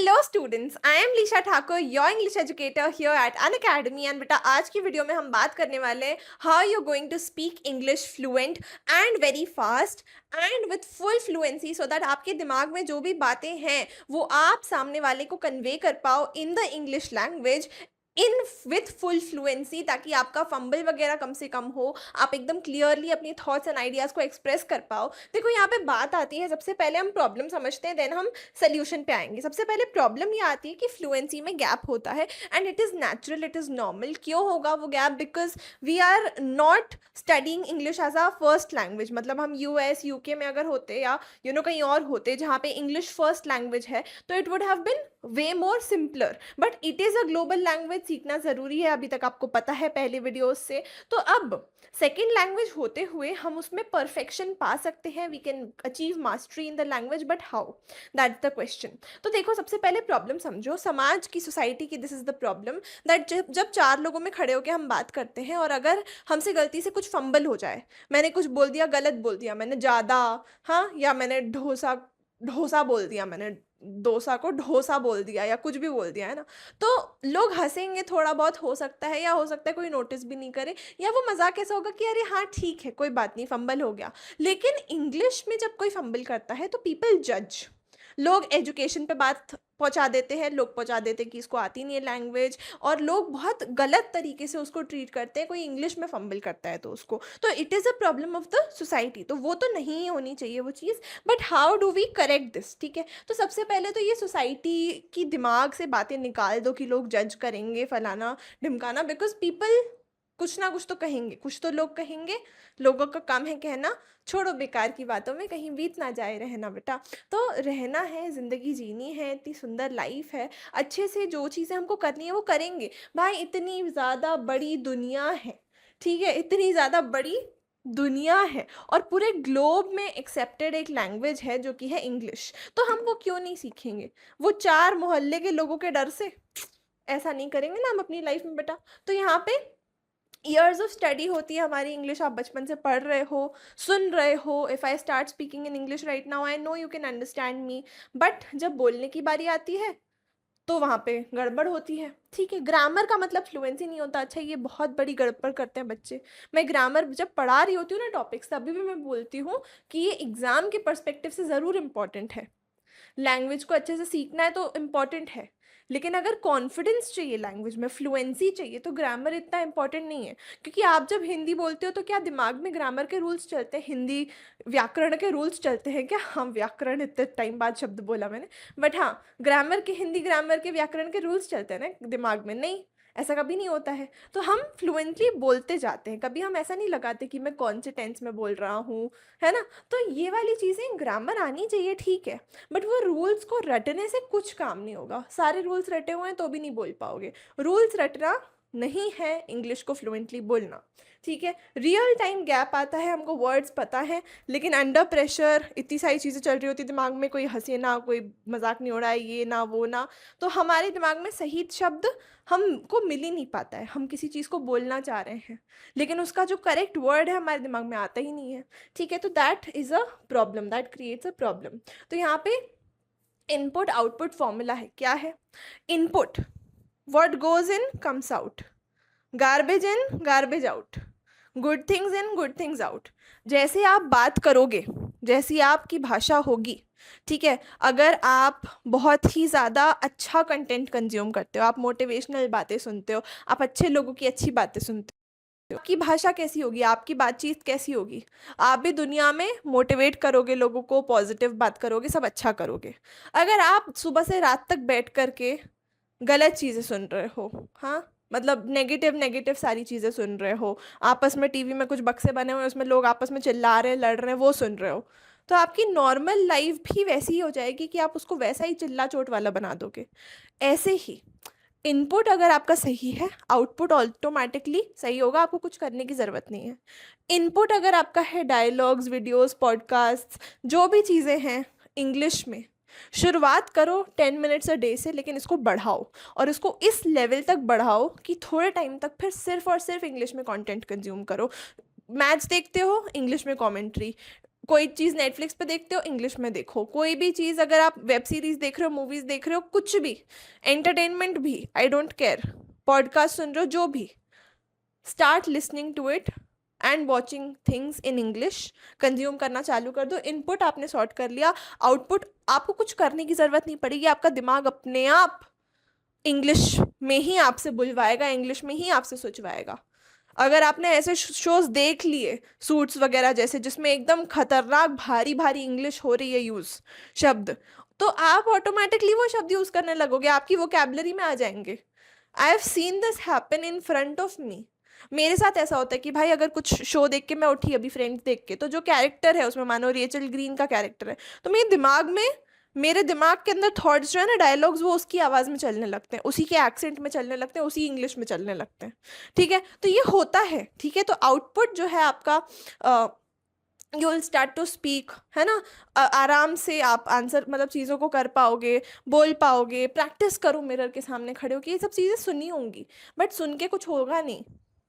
Hello students, I am Lisha Thakur, your English educator here at Unacademy. And बेटा, आज की video में हम बात करने वाले हैं how you going to speak English fluent and very fast and with full fluency, so that आपके दिमाग में जो भी बातें हैं वो आप सामने वाले को कन्वे कर पाओ in the English language in with full fluency, ताकि आपका फंबल वगैरह कम से कम हो, आप एकदम क्लियरली अपनी थॉट्स एंड आइडियाज़ को एक्सप्रेस कर पाओ। देखो, यहाँ पे बात आती है, सबसे पहले हम प्रॉब्लम समझते हैं, देन हम सोल्यूशन पे आएंगे। सबसे पहले प्रॉब्लम ये आती है कि फ्लुएंसी में गैप होता है and it is natural, it is normal. क्यों होगा वो gap? Because we are not studying English as a first language. मतलब हम यूएस यूके में अगर होते या कहीं और होते जहाँ पे इंग्लिश फर्स्ट लैंग्वेज है, तो it would have been way more simpler. But it is a global language, सीखना ज़रूरी है, अभी तक आपको पता है पहले वीडियोस से। तो अब सेकेंड लैंग्वेज होते हुए हम उसमें परफेक्शन पा सकते हैं, we can achieve mastery in the language, but how? That's the question. तो देखो, सबसे पहले प्रॉब्लम समझो, समाज की, सोसाइटी की। This is the problem that जब जब चार लोगों में खड़े होकर हम बात करते हैं और अगर हमसे गलती से कुछ फंबल हो जाए, मैंने कुछ बोल दिया, गलत बोल दिया, मैंने ज़्यादा, हाँ, या मैंने ढोसा ढोसा बोल दिया, मैंने डोसा को ढोसा बोल दिया, या कुछ भी बोल दिया, है ना, तो लोग हंसेंगे थोड़ा बहुत, हो सकता है, या हो सकता है कोई नोटिस भी नहीं करे, या वो मजाक ऐसा होगा कि अरे हाँ ठीक है, कोई बात नहीं, फंबल हो गया। लेकिन इंग्लिश में जब कोई फंबल करता है तो पीपल जज। लोग एजुकेशन पे बात पहुंचा देते हैं, लोग पहुंचा देते हैं कि इसको आती नहीं है लैंग्वेज, और लोग बहुत गलत तरीके से उसको ट्रीट करते हैं, कोई इंग्लिश में फंबल करता है तो उसको। तो it is a problem of the society, तो वो तो नहीं होनी चाहिए वो चीज़। But how do we correct this? ठीक है, तो सबसे पहले तो ये सोसाइटी की दिमाग से बातें निकाल दो कि लोग जज करेंगे, फलाना ढिमकाना, बिकॉज पीपल कुछ ना कुछ तो कहेंगे, कुछ तो लोग कहेंगे, लोगों का काम है कहना। छोड़ो बेकार की बातों में, कहीं बीत ना जाए रहना बेटा। तो रहना है, ज़िंदगी जीनी है, इतनी सुंदर लाइफ है, अच्छे से जो चीज़ें हमको करनी है वो करेंगे। भाई, इतनी ज़्यादा बड़ी दुनिया है, ठीक है, इतनी ज़्यादा बड़ी दुनिया है, और पूरे ग्लोब में एक्सेप्टेड एक लैंग्वेज है जो कि है इंग्लिश। तो हम वो क्यों नहीं सीखेंगे? वो चार मोहल्ले के लोगों के डर से ऐसा नहीं करेंगे ना हम अपनी लाइफ में बेटा। तो यहाँ पे ईयर्स ऑफ स्टडी होती है हमारी इंग्लिश, आप बचपन से पढ़ रहे हो, सुन रहे हो। If I start speaking in English right now, I know you can understand me, but जब बोलने की बारी आती है तो वहाँ पे गड़बड़ होती है। ठीक है, ग्रामर का मतलब फ्लुएंसी नहीं होता। अच्छा, ये बहुत बड़ी गड़बड़ करते हैं बच्चे। मैं ग्रामर जब पढ़ा रही होती हूँ ना टॉपिक्स, तभी भी मैं बोलती हूँ कि ये एग्ज़ाम के पर्सपेक्टिव से ज़रूर इम्पॉर्टेंट है। लैंग्वेज को अच्छे से सीखना है तो इम्पॉर्टेंट है, लेकिन अगर कॉन्फिडेंस चाहिए, लैंग्वेज में फ्लुएंसी चाहिए, तो ग्रामर इतना इम्पॉर्टेंट नहीं है। क्योंकि आप जब हिंदी बोलते हो तो क्या दिमाग में ग्रामर के रूल्स चलते हैं? हिंदी व्याकरण के रूल्स चलते हैं क्या? हाँ, व्याकरण इतने टाइम बाद शब्द बोला मैंने, बट हाँ, ग्रामर के, हिंदी ग्रामर के, व्याकरण के रूल्स चलते हैं ना दिमाग में? नहीं, ऐसा कभी नहीं होता है। तो हम फ्लुएंटली बोलते जाते हैं, कभी हम ऐसा नहीं लगाते कि मैं कौन से टेंस में बोल रहा हूँ, है ना। तो ये वाली चीज़ें, ग्रामर आनी चाहिए, ठीक है, बट वो रूल्स को रटने से कुछ काम नहीं होगा। सारे रूल्स रटे हुए हैं तो भी नहीं बोल पाओगे। रूल्स रटना नहीं है इंग्लिश को फ्लुएंटली बोलना, ठीक है। रियल टाइम गैप आता है, हमको वर्ड्स पता है, लेकिन अंडर प्रेशर इतनी सारी चीज़ें चल रही होती दिमाग में, कोई हंसे ना, कोई मजाक नहीं हो रहा है, ये ना वो ना, तो हमारे दिमाग में सही शब्द हमको मिल ही नहीं पाता है। हम किसी चीज़ को बोलना चाह रहे हैं, लेकिन उसका जो करेक्ट वर्ड है हमारे दिमाग में आता ही नहीं है, ठीक है। तो that is a problem, that creates a problem. तो यहाँ पे इनपुट आउटपुट फॉर्मूला है, क्या है? Input, what goes in comes out, garbage in garbage out, good things in good things out. जैसे आप बात करोगे, जैसी आपकी भाषा होगी, ठीक है, अगर आप बहुत ही ज़्यादा अच्छा कंटेंट कंज्यूम करते हो, आप मोटिवेशनल बातें सुनते हो, आप अच्छे लोगों की अच्छी बातें सुनते हो, आपकी भाषा कैसी होगी, आपकी बातचीत कैसी होगी? आप भी दुनिया में मोटिवेट करोगे लोगों को, पॉजिटिव बात करोगे, सब अच्छा करोगे। अगर आप सुबह से रात तक बैठ करके गलत चीज़ें सुन रहे हो, हाँ, मतलब नेगेटिव नेगेटिव सारी चीज़ें सुन रहे हो, आपस में टीवी में कुछ बक्से बने हुए हैं, उसमें लोग आपस में चिल्ला रहे हैं, लड़ रहे हैं, वो सुन रहे हो, तो आपकी नॉर्मल लाइफ भी वैसी ही हो जाएगी कि आप उसको वैसा ही चिल्ला चोट वाला बना दोगे। ऐसे ही इनपुट अगर आपका सही है, आउटपुट ऑटोमेटिकली सही होगा, आपको कुछ करने की ज़रूरत नहीं है। इनपुट अगर आपका है डायलॉग्स, वीडियोस, पॉडकास्ट, जो भी चीज़ें हैं इंग्लिश में, शुरुआत करो 10 मिनट्स अ डे से, लेकिन इसको बढ़ाओ, और इसको इस लेवल तक बढ़ाओ कि थोड़े टाइम तक फिर सिर्फ और सिर्फ इंग्लिश में कंटेंट कंज्यूम करो। मैच देखते हो, इंग्लिश में कमेंट्री, कोई चीज़ नेटफ्लिक्स पे देखते हो, इंग्लिश में देखो। कोई भी चीज़ अगर आप वेब सीरीज देख रहे हो, मूवीज देख रहे हो, कुछ भी एंटरटेनमेंट भी, आई डोंट केयर, पॉडकास्ट सुन रहे हो, जो भी, start listening to it and watching things in English. Consume करना चालू कर दो। इनपुट आपने सॉर्ट कर लिया, आउटपुट आपको कुछ करने की ज़रूरत नहीं पड़ेगी। आपका दिमाग अपने आप इंग्लिश में ही आपसे बुलवाएगा, इंग्लिश में ही आपसे सोचवाएगा। अगर आपने ऐसे शोज देख लिए सूट्स वगैरह जैसे, जिसमें एकदम खतरनाक भारी भारी इंग्लिश हो रही है यूज शब्द, तो आप ऑटोमेटिकली वो शब्द यूज करने लगोगे, आपकी वोकैबुलरी में आ जाएंगे। I have seen this happen in front of me. मेरे साथ ऐसा होता है कि भाई अगर कुछ शो देख के मैं उठी अभी फ्रेंड्स देख के, तो जो कैरेक्टर है उसमें, मानो रेचल ग्रीन का कैरेक्टर है, तो मेरे दिमाग के अंदर थॉट्स जो है ना, डायलॉग्स, वो उसकी आवाज़ में चलने लगते हैं, उसी के एक्सेंट में चलने लगते हैं, उसी इंग्लिश में चलने लगते हैं। ठीक है, तो ये होता है। ठीक है, तो आउटपुट जो है आपका, you will start to speak, है ना। आराम से आप आंसर, मतलब चीज़ों को कर पाओगे, बोल पाओगे। प्रैक्टिस करो मिरर के सामने खड़े हो कि ये सब चीज़ें सुनी होंगी, बट सुन के कुछ होगा नहीं,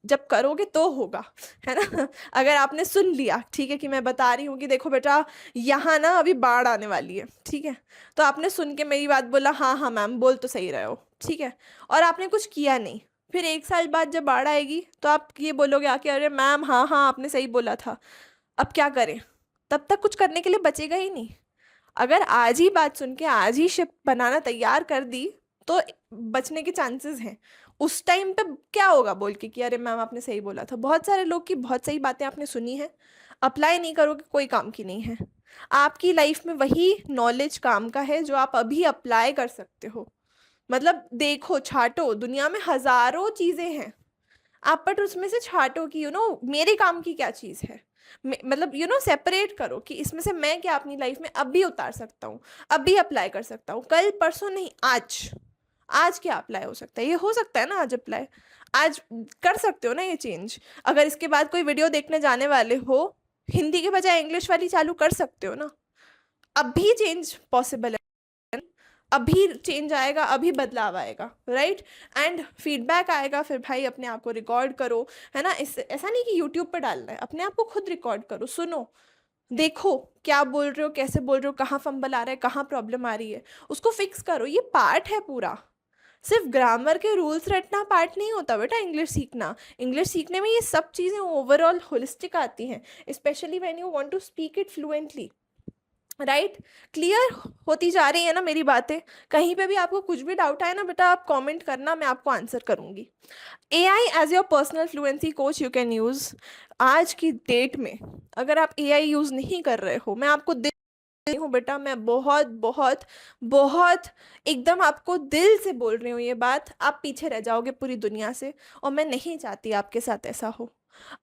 जब करोगे तो होगा, है ना। अगर आपने सुन लिया, ठीक है, कि मैं बता रही हूँ कि देखो बेटा यहाँ ना अभी बाढ़ आने वाली है, ठीक है, तो आपने सुन के मेरी बात बोला, हाँ हाँ मैम बोल तो सही रहे हो, ठीक है, और आपने कुछ किया नहीं, फिर 1 साल बाद जब बाढ़ आएगी तो आप ये बोलोगे आके, अरे मैम हाँ हाँ आपने सही बोला था, अब क्या करें। तब तक कुछ करने के लिए बचेगा ही नहीं। अगर आज ही बात सुन के आज ही शिप बनाना तैयार कर दी, तो बचने के चांसेस हैं। उस टाइम पे क्या होगा बोल के कि अरे मैम आपने सही बोला था। बहुत सारे लोग की बहुत सही बातें आपने सुनी है, अप्लाई नहीं करोगे, कोई काम की नहीं है। आपकी लाइफ में वही नॉलेज काम का है जो आप अभी अप्लाई कर सकते हो। मतलब देखो, छाटो, दुनिया में हजारों चीजें हैं, आप बट उसमें से छाटो कि मेरे काम की क्या चीज़ है। मतलब सेपरेट करो कि इसमें से मैं क्या अपनी लाइफ में अभी उतार सकता हूँ, अभी अप्लाई कर सकता हूँ, कल परसों नहीं, आज। आज क्या अप्लाई हो सकता है, ये हो सकता है ना आज अप्लाई, आज कर सकते हो ना ये चेंज। अगर इसके बाद कोई वीडियो देखने जाने वाले हो, हिंदी के बजाय इंग्लिश वाली चालू कर सकते हो ना। अभी चेंज पॉसिबल है, अभी चेंज आएगा, अभी बदलाव आएगा, राइट। एंड फीडबैक आएगा, फिर भाई अपने आप को रिकॉर्ड करो, है ना। इस ऐसा नहीं कि यूट्यूब पर डालना है, अपने आप को खुद रिकॉर्ड करो, सुनो, देखो क्या बोल रहे हो, कैसे बोल रहे हो, कहाँ फंबल आ रहा है, कहाँ प्रॉब्लम आ रही है, उसको फिक्स करो। ये पार्ट है पूरा। सिर्फ ग्रामर के रूल्स रटना पार्ट नहीं होता बेटा इंग्लिश सीखना। इंग्लिश सीखने में ये सब चीज़ें ओवरऑल होलिस्टिक आती हैं, specially when you want to speak it fluently, right. Clear होती जा रही है ना मेरी बातें। कहीं पे भी आपको कुछ भी डाउट आए ना बेटा, आप कमेंट करना, मैं आपको आंसर करूंगी। AI as your personal fluency coach you can use. आज की डेट में अगर आप एआई यूज नहीं कर रहे हो, मैं आपको दिल हूँ बेटा, मैं बहुत बहुत बहुत एकदम आपको दिल से बोल रही हूँ ये बात, आप पीछे रह जाओगे पूरी दुनिया से, और मैं नहीं चाहती आपके साथ ऐसा हो।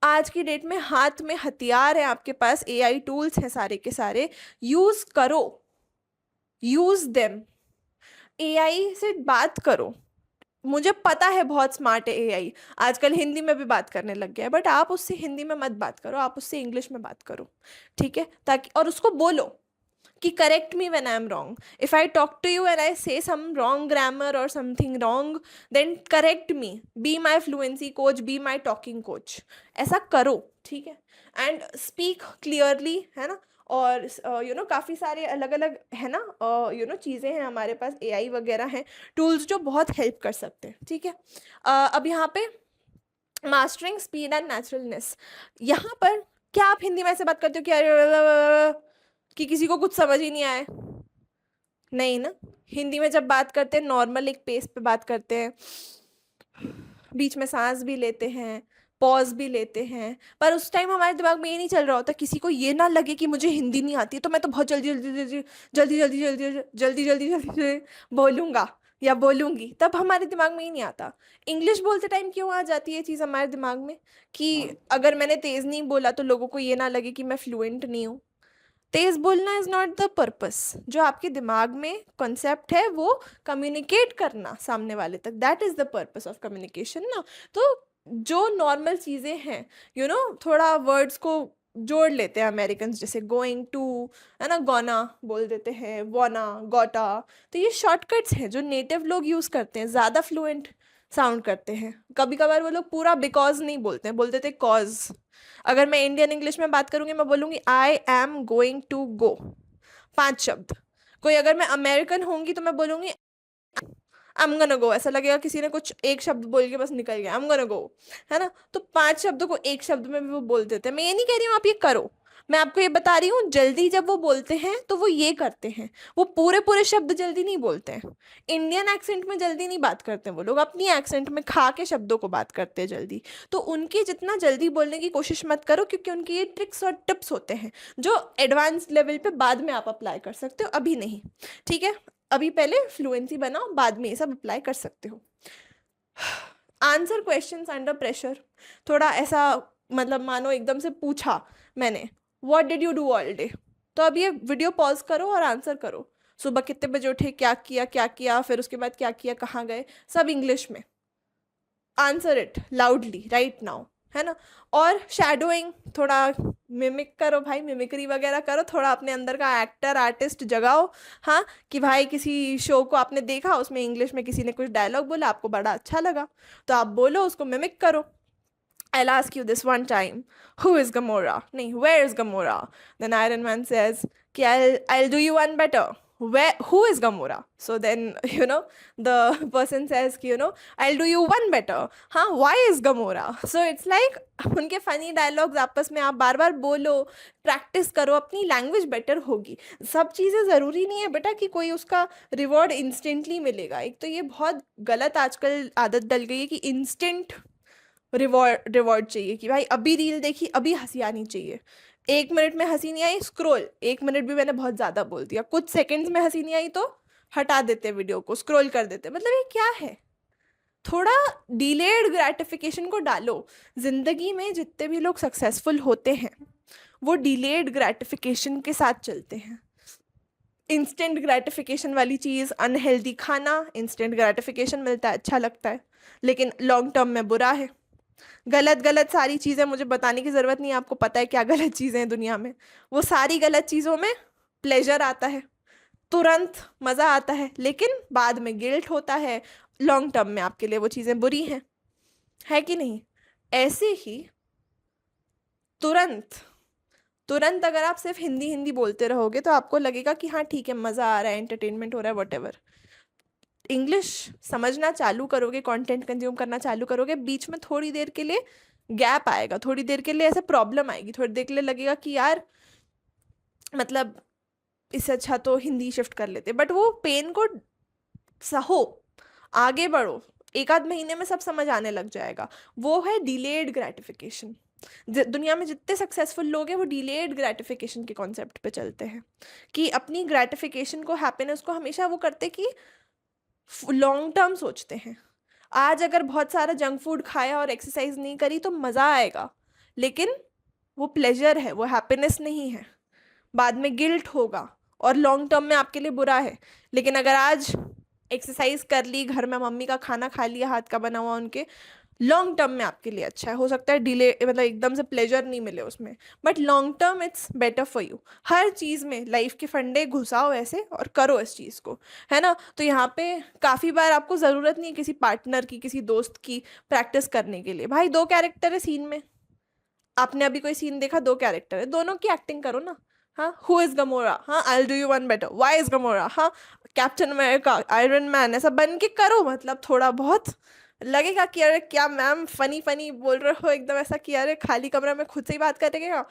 आज की डेट में हाथ में हथियार है आपके पास, एआई टूल्स हैं सारे के सारे, यूज करो, यूज देम। एआई से बात करो। मुझे पता है बहुत स्मार्ट है एआई, आजकल हिंदी में भी बात करने लग गया है, बट आप उससे हिंदी में मत बात करो, आप उससे इंग्लिश में बात करो, ठीक है, ताकि, और उसको बोलो कि correct me when I'm wrong. If I talk to you and I say some wrong grammar or something wrong, then correct me. Be my fluency coach, be my talking coach. ऐसा करो, ठीक है। एंड स्पीक क्लियरली, है ना। और काफ़ी सारे अलग अलग, है ना, चीज़ें हैं हमारे पास, एआई वगैरह हैं, टूल्स जो बहुत हेल्प कर सकते हैं, ठीक है। अब यहाँ पे मास्टरिंग स्पीड एंड नेचुरलनेस, यहाँ पर क्या आप हिंदी में ऐसे बात करते हो कि अरे कि किसी को कुछ समझ ही नहीं आए? नहीं ना। हिंदी में जब बात करते हैं, नॉर्मल एक पेस पे बात करते हैं, बीच में सांस भी लेते हैं, पॉज भी लेते हैं, पर उस टाइम हमारे दिमाग में ये नहीं चल रहा होता, किसी को ये ना लगे कि मुझे हिंदी नहीं आती है तो मैं तो बहुत जल्दी जल्दी जल्दी जल्दी जल्दी जल्दी जल्दी जल्दी जल्दी बोलूँगा या बोलूँगी, तब हमारे दिमाग में ही नहीं आता। इंग्लिश बोलते टाइम क्यों आ जाती है चीज़ हमारे दिमाग में कि अगर मैंने तेज़ नहीं बोला तो लोगों को ये ना लगे कि मैं फ्लुएंट नहीं हूँ। तेज बोलना इज नॉट द पर्पस। जो आपके दिमाग में कॉन्सेप्ट है वो कम्युनिकेट करना सामने वाले तक, that is the purpose of communication ना। तो जो नॉर्मल चीज़ें हैं, थोड़ा वर्ड्स को जोड़ लेते हैं अमेरिकन, जैसे गोइंग टू, है ना, गोना बोल देते हैं, वोना, गोटा, तो ये शॉर्टकट्स हैं जो नेटिव लोग यूज़ करते हैं, ज़्यादा फ्लुएंट साउंड करते हैं। कभी कभार वो लोग पूरा बिकॉज नहीं बोलते हैं, बोलते थे कॉज। अगर मैं इंडियन इंग्लिश में बात करूंगी, मैं बोलूंगी I am going to go, 5 शब्द। कोई अगर मैं अमेरिकन होंगी तो मैं बोलूंगी आई एम गोना गो, ऐसा लगेगा किसी ने कुछ एक शब्द बोल के बस निकल गया, आई एम गोना गो, है ना। तो 5 शब्दों को एक शब्द में भी वो बोल देते हैं। मैं ये नहीं कह रही हूँ आप ये करो, मैं आपको ये बता रही हूँ जल्दी जब वो बोलते हैं तो वो ये करते हैं, वो पूरे पूरे शब्द जल्दी नहीं बोलते हैं। इंडियन एक्सेंट में जल्दी नहीं बात करते हैं वो लोग, अपनी एक्सेंट में खा के शब्दों को बात करते हैं जल्दी। तो उनकी जितना जल्दी बोलने की कोशिश मत करो, क्योंकि उनकी ये ट्रिक्स और टिप्स होते हैं जो एडवांस लेवल पे बाद में आप अप्लाई कर सकते हो, अभी नहीं। ठीक है, अभी पहले फ्लुएंसी बनाओ, बाद में ये सब अप्लाई कर सकते हो। आंसर क्वेश्चंस अंडर प्रेशर, थोड़ा ऐसा, मतलब मानो एकदम से पूछा मैंने what did you do all day, तो अब ये वीडियो पॉज करो और आंसर करो। सुबह कितने बजे उठे, क्या किया, फिर उसके बाद क्या किया, कहाँ गए, सब इंग्लिश में। Answer it loudly right now, है ना। और शैडोइंग, थोड़ा मिमिक करो भाई, मिमिक्री वगैरह करो, थोड़ा अपने अंदर का एक्टर आर्टिस्ट जगाओ। हाँ, कि भाई किसी शो को आपने देखा, उसमें इंग्लिश में किसी ने कुछ डायलॉग बोला, आपको बड़ा अच्छा लगा, तो आप बोलो, उसको मिमिक करो। I'll ask you this one time, who is Gamora? नहीं, where is Gamora? Then Iron Man says, कि I'll do you one better. Who is Gamora? So then, the person says कि I'll do you one better. हाँ, why is Gamora? So it's like उनके funny dialogues आपस में आप बार बार बोलो, practice करो, अपनी लैंग्वेज बेटर होगी। सब चीज़ें ज़रूरी नहीं है बेटा कि कोई उसका रिवॉर्ड इंस्टेंटली मिलेगा। एक तो ये बहुत गलत आजकल आदत डल गई है कि इंस्टेंट रिवॉर्ड चाहिए, कि भाई अभी रील देखी, अभी हंसी आनी चाहिए। 1 मिनट में हंसी नहीं आई, स्क्रॉल। 1 मिनट भी मैंने बहुत ज़्यादा बोल दिया, कुछ सेकंड्स में हंसी नहीं आई तो हटा देते वीडियो को, स्क्रॉल कर देते। मतलब ये क्या है? थोड़ा डिलेड ग्रेटिफिकेशन को डालो। जिंदगी में जितने भी लोग सक्सेसफुल होते हैं वो डिलेड ग्रेटिफिकेशन के साथ चलते हैं। इंस्टेंट ग्रेटिफिकेशन वाली चीज़, अनहेल्दी खाना, इंस्टेंट ग्रेटिफिकेशन मिलता है, अच्छा लगता है, लेकिन लॉन्ग टर्म में बुरा है। गलत सारी चीज़ें, मुझे बताने की ज़रूरत नहीं है, आपको पता है क्या गलत चीज़ें हैं दुनिया में। वो सारी गलत चीज़ों में प्लेजर आता है, तुरंत मज़ा आता है, लेकिन बाद में गिल्ट होता है। लॉन्ग टर्म में आपके लिए वो चीज़ें बुरी हैं, है कि नहीं? ऐसे ही तुरंत तुरंत अगर आप सिर्फ हिंदी हिंदी बोलते रहोगे तो आपको लगेगा कि हाँ ठीक है, मज़ा आ रहा है, एंटरटेनमेंट हो रहा है, वॉटेवर। इंग्लिश समझना चालू करोगे, कंटेंट कंज्यूम करना चालू करोगे, बीच में थोड़ी देर के लिए गैप आएगा, थोड़ी देर के लिए ऐसे प्रॉब्लम आएगी, थोड़ी देर के लिए लगेगा कि यार मतलब इससे अच्छा तो हिंदी शिफ्ट कर लेते, बट वो पेन को सहो, आगे बढ़ो, 1 आध महीने में सब समझ आने लग जाएगा। वो है डिलेड ग्रेटिफिकेशन। दुनिया में जितने सक्सेसफुल लोग हैं वो डिलेड ग्रेटिफिकेशन के कॉन्सेप्ट पे चलते हैं, कि अपनी ग्रेटिफिकेशन को, हैप्पीनेस को हमेशा वो करते कि लॉन्ग टर्म सोचते हैं। आज अगर बहुत सारा जंक फूड खाया और एक्सरसाइज नहीं करी तो मज़ा आएगा, लेकिन वो प्लेजर है, वो हैप्पीनेस नहीं है। बाद में गिल्ट होगा और लॉन्ग टर्म में आपके लिए बुरा है। लेकिन अगर आज एक्सरसाइज कर ली, घर में मम्मी का खाना खा लिया हाथ का बना हुआ उनके, लॉन्ग टर्म में आपके लिए अच्छा है। हो सकता है डिले, मतलब एकदम से प्लेजर नहीं मिले उसमें, but long term it's better for you. हर चीज़ में लाइफ के फंडे घुसाओ ऐसे और करो इस चीज़ को, है ना। तो यहाँ पे काफ़ी बार आपको ज़रूरत नहीं है किसी पार्टनर की, किसी दोस्त की प्रैक्टिस करने के लिए। भाई 2 कैरेक्टर है सीन में, आपने अभी कोई सीन देखा, 2 कैरेक्टर है, दोनों की एक्टिंग करो ना। हाँ, हु इज गमोरा, हाँ I do you one better, why is Gamora, हाँ कैप्टन अमेरिका, आयरन मैन, ऐसा बन के करो। मतलब थोड़ा बहुत लगेगा कि अरे क्या मैम फनी फनी बोल रहे हो, एकदम ऐसा कि अरे खाली कमरा में खुद से ही बात करेंगे।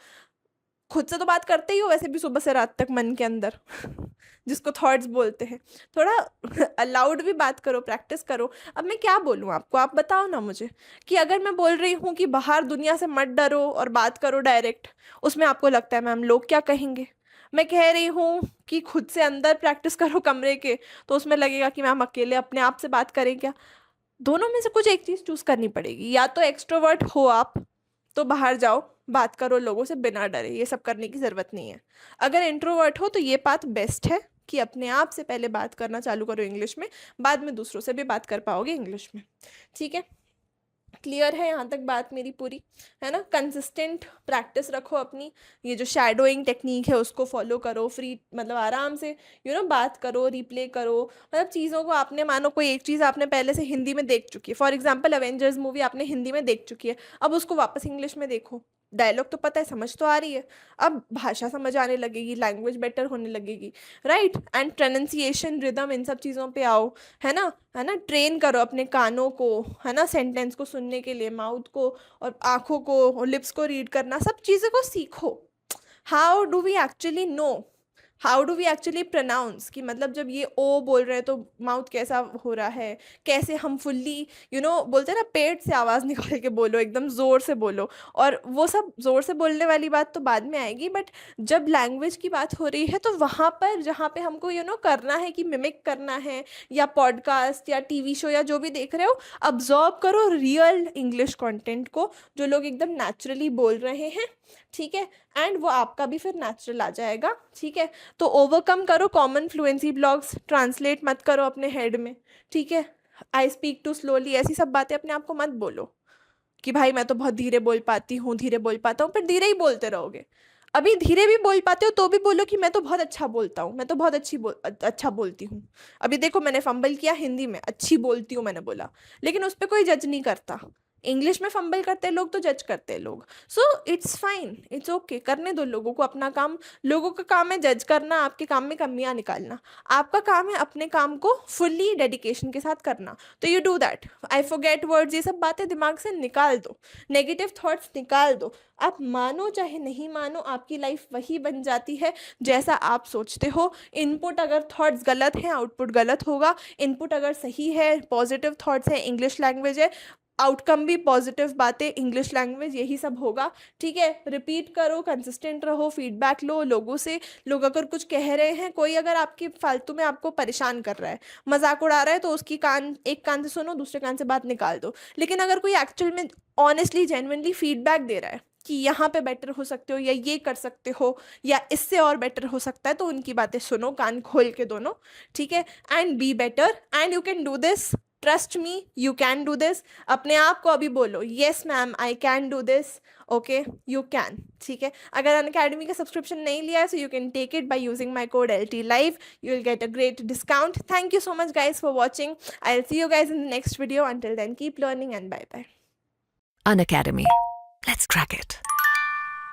खुद से तो बात करते ही हो वैसे भी सुबह से रात तक मन के अंदर जिसको थॉट्स बोलते हैं। थोड़ा अलाउड भी बात करो, प्रैक्टिस करो। अब मैं क्या बोलूँ आपको, आप बताओ ना मुझे, कि अगर मैं बोल रही हूँ कि बाहर दुनिया से मत डरो और बात करो डायरेक्ट, उसमें आपको लगता है मैम लोग क्या कहेंगे। मैं कह रही हूँ कि खुद से अंदर प्रैक्टिस करो कमरे के, तो उसमें लगेगा कि मैम अकेले अपने आप से बात करें क्या। दोनों में से कुछ एक चीज़ चूज करनी पड़ेगी। या तो एक्सट्रोवर्ट हो आप तो बाहर जाओ, बात करो लोगों से बिना डरे, ये सब करने की ज़रूरत नहीं है। अगर इंट्रोवर्ट हो तो ये बात बेस्ट है कि अपने आप से पहले बात करना चालू करो इंग्लिश में, बाद में दूसरों से भी बात कर पाओगे इंग्लिश में। ठीक है, क्लियर है यहाँ तक बात मेरी पूरी, है ना? कंसिस्टेंट प्रैक्टिस रखो अपनी, ये जो शैडोइंग टेक्निक है उसको फॉलो करो, फ्री मतलब आराम से बात करो, रिप्ले करो, मतलब चीज़ों को आपने मानो कोई एक चीज़ आपने पहले से हिंदी में देख चुकी है, फॉर एग्जांपल अवेंजर्स मूवी आपने हिंदी में देख चुकी है, अब उसको वापस इंग्लिश में देखो, डायलॉग तो पता है, समझ तो आ रही है, अब भाषा समझ आने लगेगी, लैंग्वेज बेटर होने लगेगी, राइट? एंड प्रोनाउंसिएशन, रिदम, इन सब चीज़ों पे आओ, है ना? है ना? ट्रेन करो अपने कानों को, है ना? सेंटेंस को सुनने के लिए, माउथ को और आँखों को और लिप्स को रीड करना, सब चीज़ों को सीखो। How do we actually know, how do we actually pronounce, कि मतलब जब ये ओ बोल रहे हैं तो माउथ कैसा हो रहा है, कैसे हम फुल्ली बोलते हैं ना, पेट से आवाज़ निकाल के बोलो, एकदम ज़ोर से बोलो, और वो सब ज़ोर से बोलने वाली बात तो बाद में आएगी, बट जब लैंग्वेज की बात हो रही है तो वहाँ पर जहाँ पे हमको करना है कि मिमिक करना है, या पॉडकास्ट या टीवी शो या जो भी देख रहे हो, अब्जॉर्ब करो रियल इंग्लिश कंटेंट को, जो लोग एकदम नेचुरली बोल रहे हैं, ठीक है? एंड वो आपका भी फिर नेचुरल आ जाएगा, ठीक है? तो ओवरकम करो कॉमन फ्लुएंसी ब्लॉक्स, ट्रांसलेट मत करो अपने हेड में, ठीक है? आई स्पीक टू स्लोली, ऐसी सब बातें अपने आप को मत बोलो कि भाई मैं तो बहुत धीरे बोल पाती हूँ, धीरे बोल पाता हूँ, पर धीरे ही बोलते रहोगे। अभी धीरे भी बोल पाते हो तो भी बोलो कि मैं तो बहुत अच्छा बोलता हूँ, मैं तो बहुत अच्छा बोलती हूँ। अभी देखो मैंने फंबल किया हिंदी में, अच्छी बोलती हूँ मैंने बोला, लेकिन उस पर कोई जज नहीं करता। इंग्लिश में फंबल करते हैं लोग तो जज करते हैं लोग। So it's fine, it's okay, करने दो लोगों को अपना काम। लोगों का काम है जज करना, आपके काम में कमियां निकालना। आपका काम है अपने काम को फुल्ली डेडिकेशन के साथ करना। तो you do that. I forget words, ये सब बातें दिमाग से निकाल दो, नेगेटिव थॉट्स निकाल दो। आप मानो चाहे नहीं मानो, आपकी लाइफ वही बन जाती है जैसा आप सोचते हो। इनपुट अगर थॉट्स गलत हैं, आउटपुट गलत होगा। इनपुट अगर सही है, पॉजिटिव थॉट्स है, इंग्लिश लैंग्वेज है, आउटकम भी पॉजिटिव बातें, इंग्लिश लैंग्वेज, यही सब होगा, ठीक है? रिपीट करो, कंसिस्टेंट रहो, फीडबैक लो लोगों से। लोग अगर कुछ कह रहे हैं, कोई अगर आपकी फालतू में आपको परेशान कर रहा है, मजाक उड़ा रहा है, तो उसकी एक कान से सुनो, दूसरे कान से बात निकाल दो। लेकिन अगर कोई एक्चुअल में ऑनेस्टली जेन्युइनली फीडबैक दे रहा है कि यहाँ पे बेटर हो सकते हो, या ये कर सकते हो, या इससे और बेटर हो सकता है, तो उनकी बातें सुनो कान खोल के दोनों, ठीक है? And be better, and you can do this, trust me, you can do this. अपने आप को अभी बोलो, yes ma'am I can do this, okay you can, ठीक है? अगर अनअकैडमी का सब्सक्रिप्शन नहीं लिया है, so you can take it by using my code LT Live. You will get a great discount. Thank you so much guys for watching. I'll see you guys in the next video. Until then, keep learning and bye bye. Unacademy. Let's crack it.